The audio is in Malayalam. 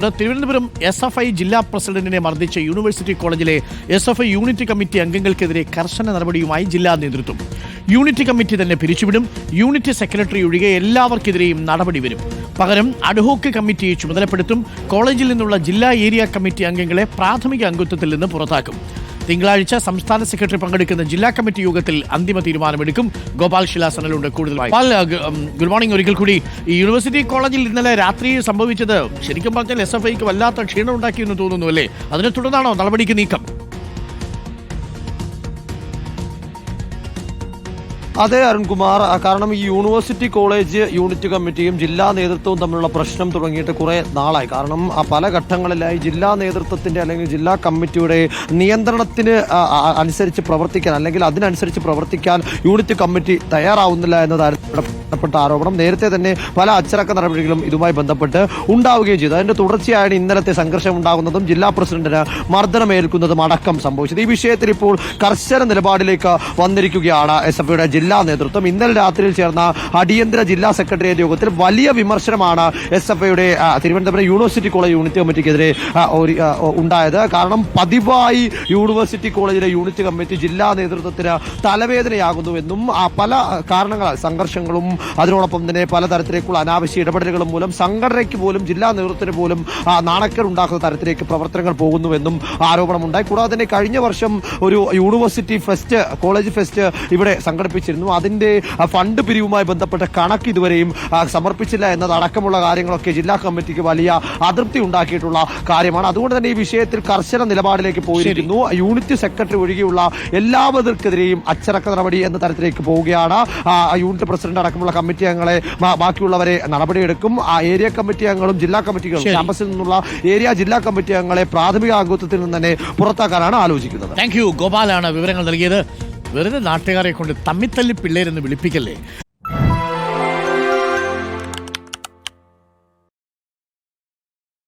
തിരുവനന്തപുരം SFI ജില്ലാ പ്രസിഡന്റിനെ മർദ്ദിച്ച യൂണിവേഴ്സിറ്റി കോളേജിലെ SFI യൂണിറ്റ് കമ്മിറ്റി അംഗങ്ങൾക്കെതിരെ കർശന നടപടിയുമായി ജില്ലാ നേതൃത്വം. യൂണിറ്റ് കമ്മിറ്റി തന്നെ പിരിച്ചുവിടും. യൂണിറ്റ് സെക്രട്ടറി ഒഴികെ എല്ലാവർക്കെതിരെയും നടപടി വരും. പകരം അഡ്ഹോക്ക് കമ്മിറ്റിയെ ചുമതലപ്പെടുത്തും. കോളേജിൽ നിന്നുള്ള ജില്ലാ ഏരിയ കമ്മിറ്റി അംഗങ്ങളെ പ്രാഥമിക അംഗത്വത്തിൽ നിന്ന് പുറത്താക്കും. തിങ്കളാഴ്ച സംസ്ഥാന സെക്രട്ടറി പങ്കെടുക്കുന്ന ജില്ലാ കമ്മിറ്റി യോഗത്തിൽ അന്തിമ തീരുമാനമെടുക്കും. ഗോപാൽ ശിലാസനലുണ്ട് കൂടുതലായി. Good morning. ഒരിക്കൽ കൂടി, ഈ യൂണിവേഴ്സിറ്റി കോളേജിൽ ഇന്നലെ രാത്രി സംഭവിച്ചത് ശരിക്കും പറഞ്ഞാൽ SFIക്ക് വല്ലാത്ത ക്ഷീണം ഉണ്ടാക്കിയെന്ന് തോന്നുന്നു അല്ലേ? അതിനെ തുടർന്നാണോ നടപടിക്ക് നീക്കം? അതെ അരുൺകുമാർ, കാരണം ഈ യൂണിവേഴ്സിറ്റി കോളേജ് യൂണിറ്റ് കമ്മിറ്റിയും ജില്ലാ നേതൃത്വവും തമ്മിലുള്ള പ്രശ്നം തുടങ്ങിയിട്ട് കുറെ നാളായി. കാരണം പല ഘട്ടങ്ങളിലായി ജില്ലാ നേതൃത്വത്തിന്റെ അല്ലെങ്കിൽ ജില്ലാ കമ്മിറ്റിയുടെ നിയന്ത്രണത്തിന് അനുസരിച്ച് പ്രവർത്തിക്കാൻ അല്ലെങ്കിൽ അതിനനുസരിച്ച് പ്രവർത്തിക്കാൻ യൂണിറ്റ് കമ്മിറ്റി തയ്യാറാവുന്നില്ല എന്നതായിരുന്നു ബന്ധപ്പെട്ട ആരോപണം. നേരത്തെ തന്നെ പല അച്ചടക്ക നടപടികളും ഇതുമായി ബന്ധപ്പെട്ട് ഉണ്ടാവുകയും ചെയ്തു. അതിന്റെ തുടർച്ചയായാണ് ഇന്നലത്തെ സംഘർഷം ഉണ്ടാകുന്നതും ജില്ലാ പ്രസിഡന്റിന് മർദ്ദനമേൽക്കുന്നതും അടക്കം സംഭവിച്ചത്. ഈ വിഷയത്തിൽ ഇപ്പോൾ കർശന നിലപാടിലേക്ക് വന്നിരിക്കുകയാണ് SFIയുടെ ജില്ലാ നേതൃത്വം. ഇന്നലെ രാത്രിയിൽ ചേർന്ന അടിയന്തര ജില്ലാ സെക്രട്ടേറിയറ്റ് യോഗത്തിൽ വലിയ വിമർശനമാണ് SFIയുടെ തിരുവനന്തപുരം യൂണിവേഴ്സിറ്റി കോളേജ് യൂണിറ്റ് കമ്മിറ്റിക്കെതിരെ ഉണ്ടായത്. കാരണം പതിവായി യൂണിവേഴ്സിറ്റി കോളേജിലെ യൂണിറ്റ് കമ്മിറ്റി ജില്ലാ നേതൃത്വത്തിന് തലവേദനയാകുന്നുവെന്നും പല കാരണങ്ങളാൽ സംഘർഷങ്ങളും അതിനോടൊപ്പം തന്നെ പലതരത്തിലേക്കുള്ള അനാവശ്യ ഇടപെടലുകളും മൂലം സംഘടനയ്ക്ക് പോലും ജില്ലാ നേതൃത്വത്തിന് പോലും നാണക്കേട് ഉണ്ടാക്കുന്ന തരത്തിലേക്ക് പ്രവർത്തനങ്ങൾ പോകുന്നുവെന്നും ആരോപണമുണ്ടായി. കൂടാതെ തന്നെ കഴിഞ്ഞ വർഷം ഒരു യൂണിവേഴ്സിറ്റി ഫെസ്റ്റ്, കോളേജ് ഫെസ്റ്റ് ഇവിടെ സംഘടിപ്പിച്ചിരുന്നു. അതിന്റെ ഫണ്ട് പിരിവുമായി ബന്ധപ്പെട്ട കണക്ക് ഇതുവരെയും സമർപ്പിച്ചില്ല എന്നതടക്കമുള്ള കാര്യങ്ങളൊക്കെ ജില്ലാ കമ്മിറ്റിക്ക് വലിയ അതൃപ്തി ഉണ്ടാക്കിയിട്ടുള്ള കാര്യമാണ്. അതുകൊണ്ട് തന്നെ ഈ വിഷയത്തിൽ കർശന നിലപാടിലേക്ക് പോയിരിക്കുന്നു. യൂണിറ്റ് സെക്രട്ടറി ഒഴികെയുള്ള എല്ലാവർക്കെതിരെയും അച്ചടക്ക നടപടി എന്ന തരത്തിലേക്ക് പോവുകയാണ്. യൂണിറ്റ് പ്രസിഡന്റ് അടക്കമുള്ള കമ്മിറ്റി അംഗങ്ങളെ, ബാക്കിയുള്ളവരെ നടപടിയെടുക്കും. ഏരിയ കമ്മിറ്റി അംഗങ്ങളും ജില്ലാ കമ്മിറ്റികളും ക്യാമ്പസിൽ നിന്നുള്ള ഏരിയ ജില്ലാ കമ്മിറ്റി അംഗങ്ങളെ പ്രാഥമിക അംഗത്വത്തിൽ നിന്ന് തന്നെ പുറത്താക്കാനാണ് ആലോചിക്കുന്നത്. Thank you. ഗോപാലാണ് വിവരങ്ങൾ നൽകിയത്. വെറുതെ നാട്ടുകാരെ കൊണ്ട് തമ്മിത്തല്ലി പിള്ളേരെന്ന് വിളിപ്പിക്കല്ലേ.